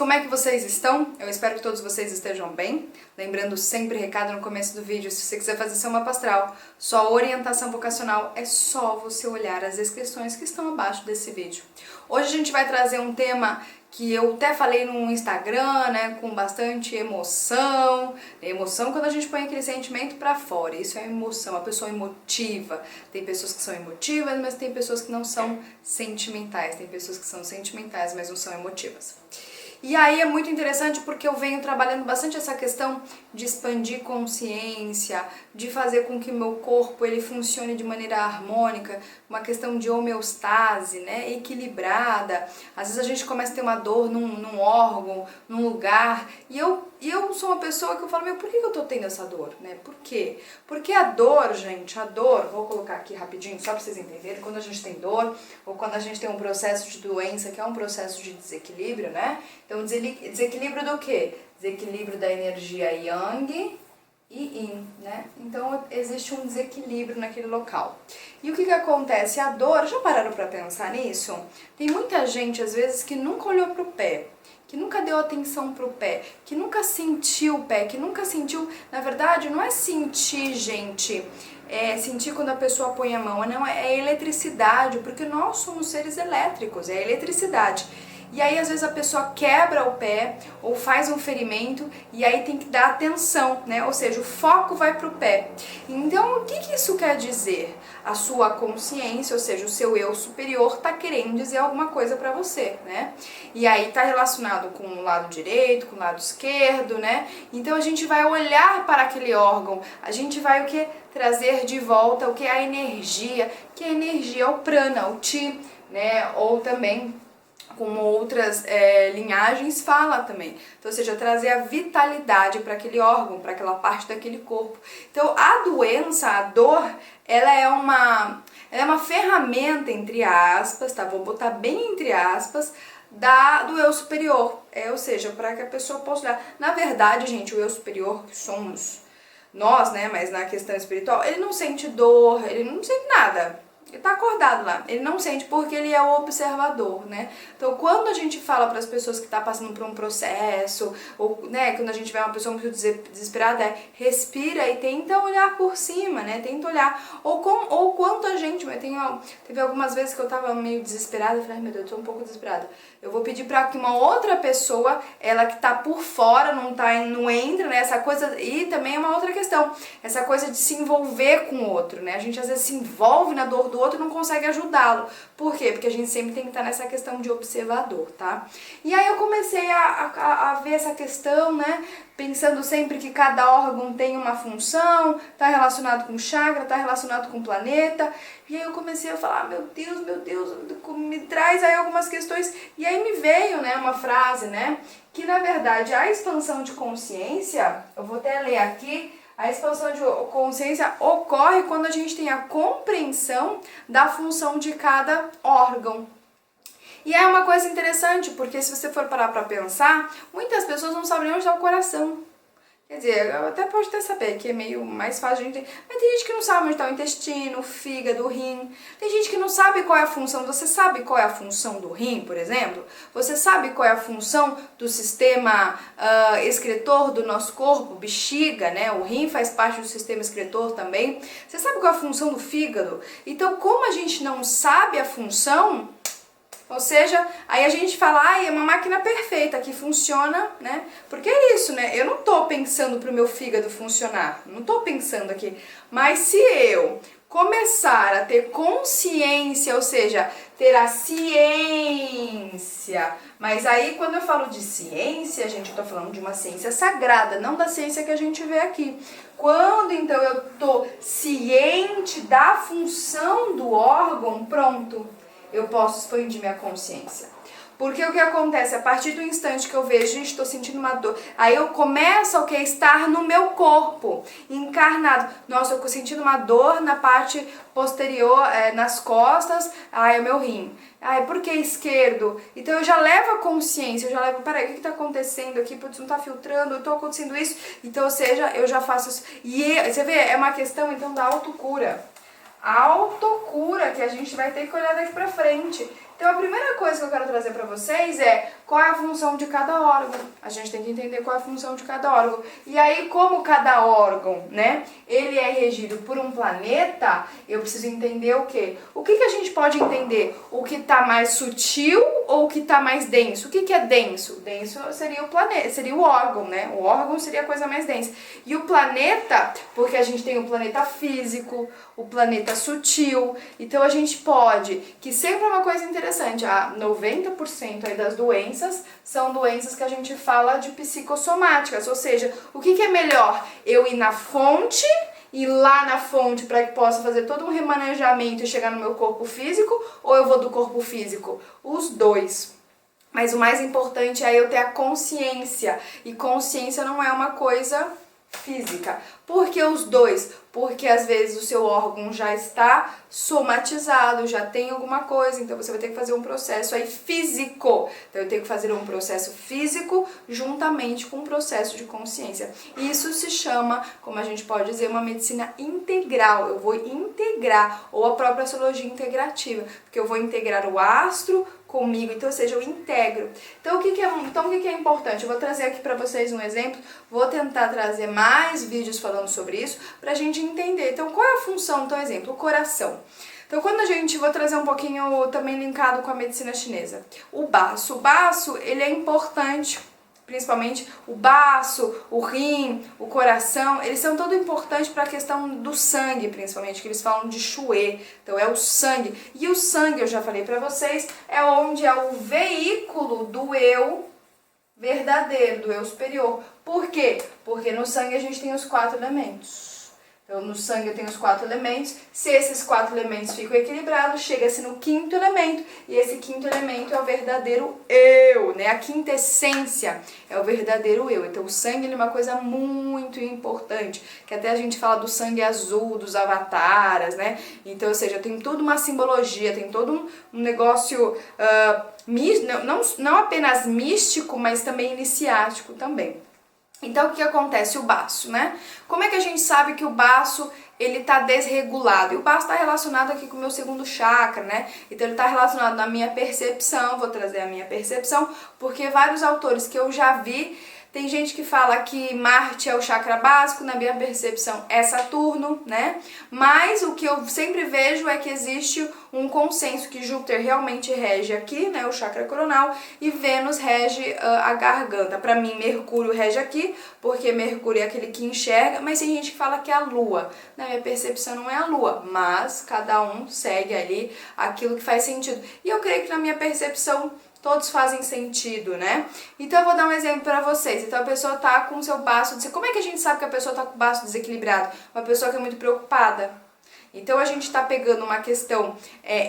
como é que vocês estão? Eu espero que todos vocês estejam bem. Lembrando sempre, recado no começo do vídeo, se você quiser fazer seu mapa astral, sua orientação vocacional, é só você olhar as descrições que estão abaixo desse vídeo. Hoje a gente vai trazer um tema que eu até falei no Instagram, né, com bastante emoção. Emoção quando a gente põe aquele sentimento pra fora, isso é emoção, a pessoa emotiva. Tem pessoas que são emotivas, mas tem pessoas que não são sentimentais. Tem pessoas que são sentimentais, mas não são emotivas. E aí é muito interessante porque eu venho trabalhando bastante essa questão de expandir consciência, de fazer com que o meu corpo ele funcione de maneira harmônica, uma questão de homeostase, né, equilibrada. Às vezes a gente começa a ter uma dor num órgão, num lugar, e eu sou uma pessoa que eu falo, meu, por que eu tô tendo essa dor, né? Por quê? Porque a dor, gente, vou colocar aqui rapidinho só pra vocês entenderem, quando a gente tem dor, ou quando a gente tem um processo de doença, que é um processo de desequilíbrio, né? Então, desequilíbrio do quê? Desequilíbrio da energia Yang e Yin, né? Então, existe um desequilíbrio naquele local. E o que acontece? A dor, já pararam pra pensar nisso? Tem muita gente, às vezes, que nunca olhou pro pé, que nunca deu atenção pro pé, que nunca sentiu o pé, que nunca sentiu... Na verdade, não é sentir, gente, é sentir quando a pessoa põe a mão, não, é eletricidade, porque nós somos seres elétricos, é eletricidade. E aí, às vezes, a pessoa quebra o pé ou faz um ferimento e aí tem que dar atenção, né? Ou seja, o foco vai pro pé. Então, o que isso quer dizer? A sua consciência, ou seja, o seu eu superior tá querendo dizer alguma coisa pra você, né? E aí tá relacionado com o lado direito, com o lado esquerdo, né? Então, a gente vai olhar para aquele órgão, a gente vai o que? Trazer de volta o que? A energia, que a energia é o prana, o chi, né? Ou também... como outras linhagens fala também. Então, ou seja, trazer a vitalidade para aquele órgão, para aquela parte daquele corpo. Então, a doença, a dor, ela é uma ferramenta, entre aspas, tá? Vou botar bem entre aspas, do eu superior. Ou seja, para que a pessoa possa olhar. Na verdade, gente, o eu superior, que somos nós, né? Mas na questão espiritual, ele não sente dor, ele não sente nada. Ele tá acordado lá, ele não sente porque ele é o observador, né? Então, quando a gente fala para as pessoas que tá passando por um processo, ou, né, quando a gente vê uma pessoa muito desesperada, respira e tenta olhar por cima, né? Tenta olhar. Ou quanto a gente, teve algumas vezes que eu tava meio desesperada, eu falei, ai meu Deus, eu tô um pouco desesperada. Eu vou pedir para que uma outra pessoa, ela que tá por fora, não entra, né? Essa coisa, e também é uma outra questão, essa coisa de se envolver com o outro, né? A gente às vezes se envolve na dor do outro e não consegue ajudá-lo. Por quê? Porque a gente sempre tem que estar nessa questão de observador, tá? E aí eu comecei a ver essa questão, né? Pensando sempre que cada órgão tem uma função, tá relacionado com chakra, tá relacionado com planeta. E aí eu comecei a falar, meu Deus, me traz aí algumas questões. E aí me veio, né, uma frase, né? Que na verdade a expansão de consciência, eu vou até ler aqui, a expansão de consciência ocorre quando a gente tem a compreensão da função de cada órgão. E é uma coisa interessante, porque se você for parar pra pensar, muitas pessoas não sabem onde está o coração. Quer dizer, até pode até saber, que é meio mais fácil de entender. Mas tem gente que não sabe onde está o intestino, o fígado, o rim. Tem gente que não sabe qual é a função. Você sabe qual é a função do rim, por exemplo? Você sabe qual é a função do sistema excretor do nosso corpo? Bexiga, né? O rim faz parte do sistema excretor também. Você sabe qual é a função do fígado? Então, como a gente não sabe a função... Ou seja, aí a gente fala, é uma máquina perfeita que funciona, né? Porque é isso, né? Eu não tô pensando pro meu fígado funcionar, não tô pensando aqui. Mas se eu começar a ter consciência, ou seja, ter a ciência, mas aí quando eu falo de ciência, gente, eu tô falando de uma ciência sagrada, não da ciência que a gente vê aqui. Quando então eu tô ciente da função do órgão, pronto. Eu posso expandir minha consciência. Porque o que acontece? A partir do instante que eu vejo, gente, estou sentindo uma dor, aí eu começo a estar no meu corpo, encarnado. Nossa, eu estou sentindo uma dor na parte posterior, nas costas, é o meu rim. Por que esquerdo? Então eu já levo a consciência, eu já levo, peraí, o que está acontecendo aqui? Putz, não está filtrando, está acontecendo isso. Então, ou seja, eu já faço isso. E você vê, é uma questão então da autocura. A autocura que a gente vai ter que olhar daqui pra frente. Então a primeira coisa que eu quero trazer pra vocês é qual é a função de cada órgão. A gente tem que entender qual é a função de cada órgão. E aí, como cada órgão, né, ele é regido por um planeta, eu preciso entender o quê? O que a gente pode entender? O que está mais sutil ou o que está mais denso? O que é denso? Denso seria o planeta, seria o órgão, né? O órgão seria a coisa mais densa. E o planeta, porque a gente tem o planeta físico, o planeta sutil. Então a gente pode, que sempre é uma coisa interessante, 90% aí das doenças são doenças que a gente fala de psicossomáticas, ou seja, o que é melhor? Eu ir na fonte, ir lá na fonte para que possa fazer todo um remanejamento e chegar no meu corpo físico, ou eu vou do corpo físico? Os dois. Mas o mais importante é eu ter a consciência, e consciência não é uma coisa física. Por que os dois? Porque às vezes o seu órgão já está somatizado, já tem alguma coisa, então você vai ter que fazer um processo aí físico. Então eu tenho que fazer um processo físico juntamente com um processo de consciência. Isso se chama, como a gente pode dizer, uma medicina integral. Eu vou integrar, ou a própria astrologia integrativa, porque eu vou integrar o astro comigo, então, ou seja, eu integro. Então, o que é importante? Eu vou trazer aqui para vocês um exemplo, vou tentar trazer mais vídeos falando sobre isso, pra gente entender. Então, qual é a função, então, exemplo, o coração. Então, vou trazer um pouquinho também linkado com a medicina chinesa. O baço, ele é importante, principalmente o baço, o rim, o coração, eles são todos importantes para a questão do sangue, principalmente, que eles falam de Xue, então é o sangue. E o sangue, eu já falei para vocês, é onde é o veículo do eu verdadeiro, do eu superior. Por quê? Porque no sangue a gente tem os 4 elementos. Então, no sangue eu tenho os 4 elementos. Se esses 4 elementos ficam equilibrados, chega-se no 5º elemento. E esse 5º elemento é o verdadeiro eu, né? A quinta essência é o verdadeiro eu. Então, o sangue ele é uma coisa muito importante. Que até a gente fala do sangue azul, dos avataras, né? Então, ou seja, tem toda uma simbologia, tem todo um negócio... não apenas místico, mas também iniciático também. Então, o que acontece? O baço, né? Como é que a gente sabe que o baço, ele tá desregulado? E o baço está relacionado aqui com o meu 2º chakra, né? Então, ele está relacionado na minha percepção, vou trazer a minha percepção, porque vários autores que eu já vi, tem gente que fala que Marte é o chakra básico, na minha percepção é Saturno, né? Mas o que eu sempre vejo é que existe um consenso que Júpiter realmente rege aqui, né, o chakra coronal, e Vênus rege a garganta. Para mim, Mercúrio rege aqui, porque Mercúrio é aquele que enxerga, mas tem gente que fala que é a Lua. Na minha percepção não é a Lua, mas cada um segue ali aquilo que faz sentido. E eu creio que na minha percepção todos fazem sentido, né? Então eu vou dar um exemplo para vocês. Então a pessoa tá com o seu baço, como é que a gente sabe que a pessoa tá com o baço desequilibrado? Uma pessoa que é muito preocupada. Então a gente tá pegando uma questão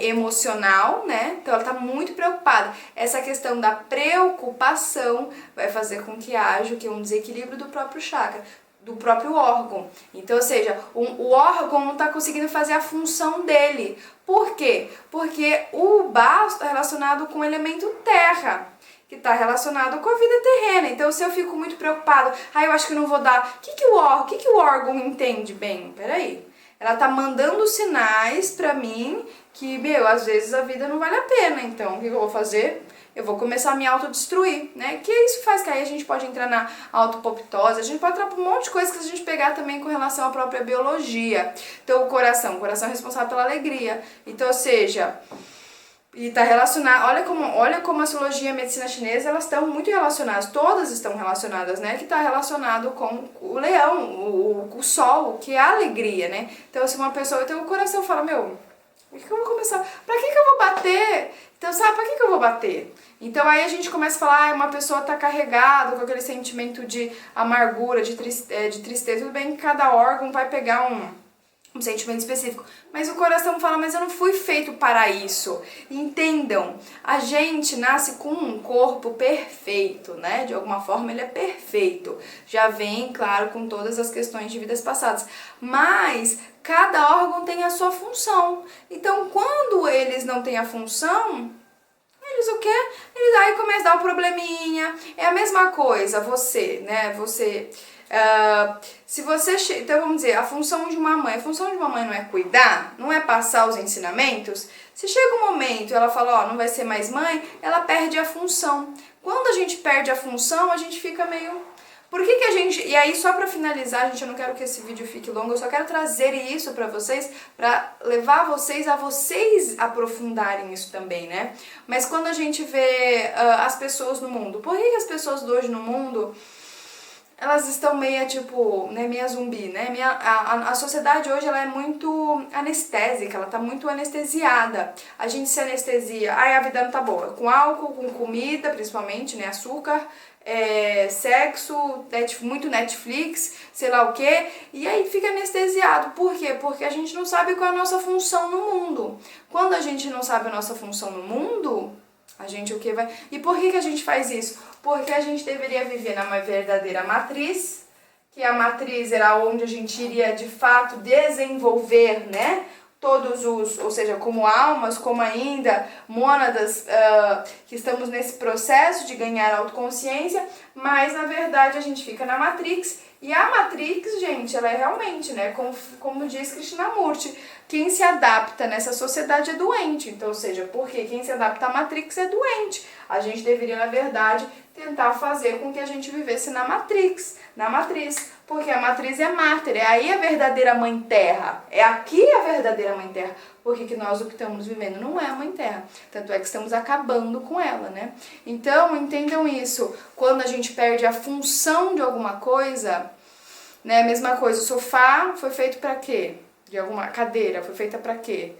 emocional, né? Então ela tá muito preocupada. Essa questão da preocupação vai fazer com que haja um desequilíbrio do próprio chakra, do próprio órgão. Então, ou seja, o órgão não está conseguindo fazer a função dele. Por quê? Porque o baço está relacionado com o elemento terra, que está relacionado com a vida terrena. Então, se eu fico muito preocupado, eu acho que não vou dar... O que o órgão entende? Bem, peraí. Ela tá mandando sinais pra mim que, às vezes a vida não vale a pena. Então, o que eu vou fazer? Eu vou começar a me autodestruir, né? Que isso faz que aí a gente pode entrar na autopoptose, a gente pode entrar por um monte de coisas que a gente pegar também com relação à própria biologia. Então, o coração é responsável pela alegria. Então, ou seja... E tá relacionado, olha como a astrologia e a medicina chinesa, elas estão muito relacionadas, todas estão relacionadas, né? Que tá relacionado com o leão, o sol, que é a alegria, né? Então, se uma pessoa tem o coração fala, por que eu vou começar? Pra que eu vou bater? Então, sabe, pra que eu vou bater? Então, aí a gente começa a falar, uma pessoa tá carregada com aquele sentimento de amargura, de tristeza. Tudo bem que cada órgão vai pegar um sentimento específico, mas o coração fala, mas eu não fui feito para isso. Entendam, a gente nasce com um corpo perfeito, né? De alguma forma ele é perfeito. Já vem, claro, com todas as questões de vidas passadas, mas cada órgão tem a sua função. Então, quando eles não têm a função, eles o quê? Eles aí começam a dar o probleminha. É a mesma coisa, você, né? Se você... Então vamos dizer, a função de uma mãe não é cuidar, não é passar os ensinamentos. Se chega um momento e ela fala, não vai ser mais mãe, ela perde a função. Quando a gente perde a função, a gente fica meio... Por que que a gente... E aí, só pra finalizar, gente, eu não quero que esse vídeo fique longo, eu só quero trazer isso pra vocês, pra levar vocês a vocês aprofundarem isso também, né? Mas quando a gente vê as pessoas no mundo, por que que as pessoas de hoje no mundo, elas estão meio, tipo, né, meia zumbi, né? A sociedade hoje, ela é muito anestésica, ela tá muito anestesiada. A gente se anestesia, ai, a vida não tá boa. Com álcool, com comida, principalmente, né, açúcar, sexo, muito Netflix, sei lá o que, e aí fica anestesiado. Por quê? Porque a gente não sabe qual é a nossa função no mundo. Quando a gente não sabe a nossa função no mundo, a gente o que vai... E por que que a gente faz isso? Porque a gente deveria viver numa verdadeira matriz, que a matriz era onde a gente iria de fato desenvolver, né? Todos os, ou seja, como almas, como ainda mônadas, que estamos nesse processo de ganhar autoconsciência, mas na verdade a gente fica na Matrix, e a Matrix, gente, ela é realmente, né, como diz Krishnamurti, quem se adapta nessa sociedade é doente, então, ou seja, porque quem se adapta à Matrix é doente. A gente deveria, na verdade, tentar fazer com que a gente vivesse na matriz, porque a matriz é mártir, é aí a verdadeira mãe terra, é aqui a verdadeira mãe terra, porque que nós o que estamos vivendo não é a mãe terra, tanto é que estamos acabando com ela, né? Então, entendam isso, quando a gente perde a função de alguma coisa, né, a mesma coisa, o sofá foi feito para quê? De alguma cadeira, foi feita para quê?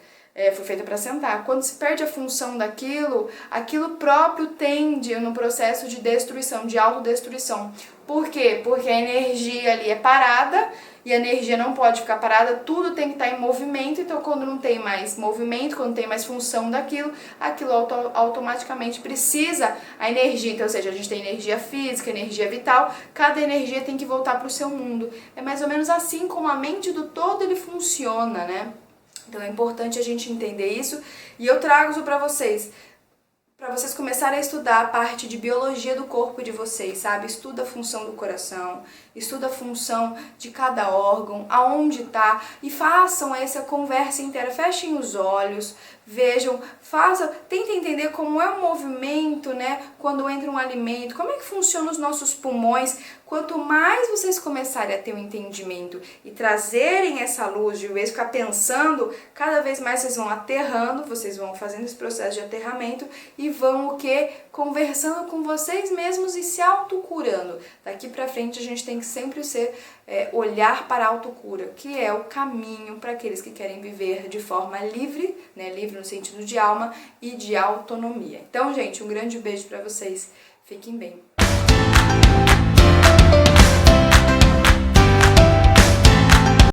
Foi feita para sentar. Quando se perde a função daquilo, aquilo próprio tende no processo de destruição, de autodestruição. Por quê? Porque a energia ali é parada e a energia não pode ficar parada, tudo tem que estar em movimento, então quando não tem mais movimento, quando não tem mais função daquilo, aquilo automaticamente precisa a energia, então, ou seja, a gente tem energia física, energia vital, cada energia tem que voltar para o seu mundo. É mais ou menos assim como a mente do todo ele funciona, né? Então é importante a gente entender isso, e eu trago isso para vocês começarem a estudar a parte de biologia do corpo de vocês, sabe? Estuda a função do coração, estuda a função de cada órgão, aonde tá, e façam essa conversa inteira, fechem os olhos, vejam, tentem entender como é o movimento, né? Quando entra um alimento, como é que funcionam os nossos pulmões. Quanto mais vocês começarem a ter um entendimento e trazerem essa luz, de vez ficar pensando, cada vez mais vocês vão aterrando, vocês vão fazendo esse processo de aterramento e vão o quê? Conversando com vocês mesmos e se autocurando. Daqui pra frente a gente tem que sempre olhar para a autocura, que é o caminho para aqueles que querem viver de forma livre, né? Livre no sentido de alma e de autonomia. Então, gente, um grande beijo para vocês. Fiquem bem.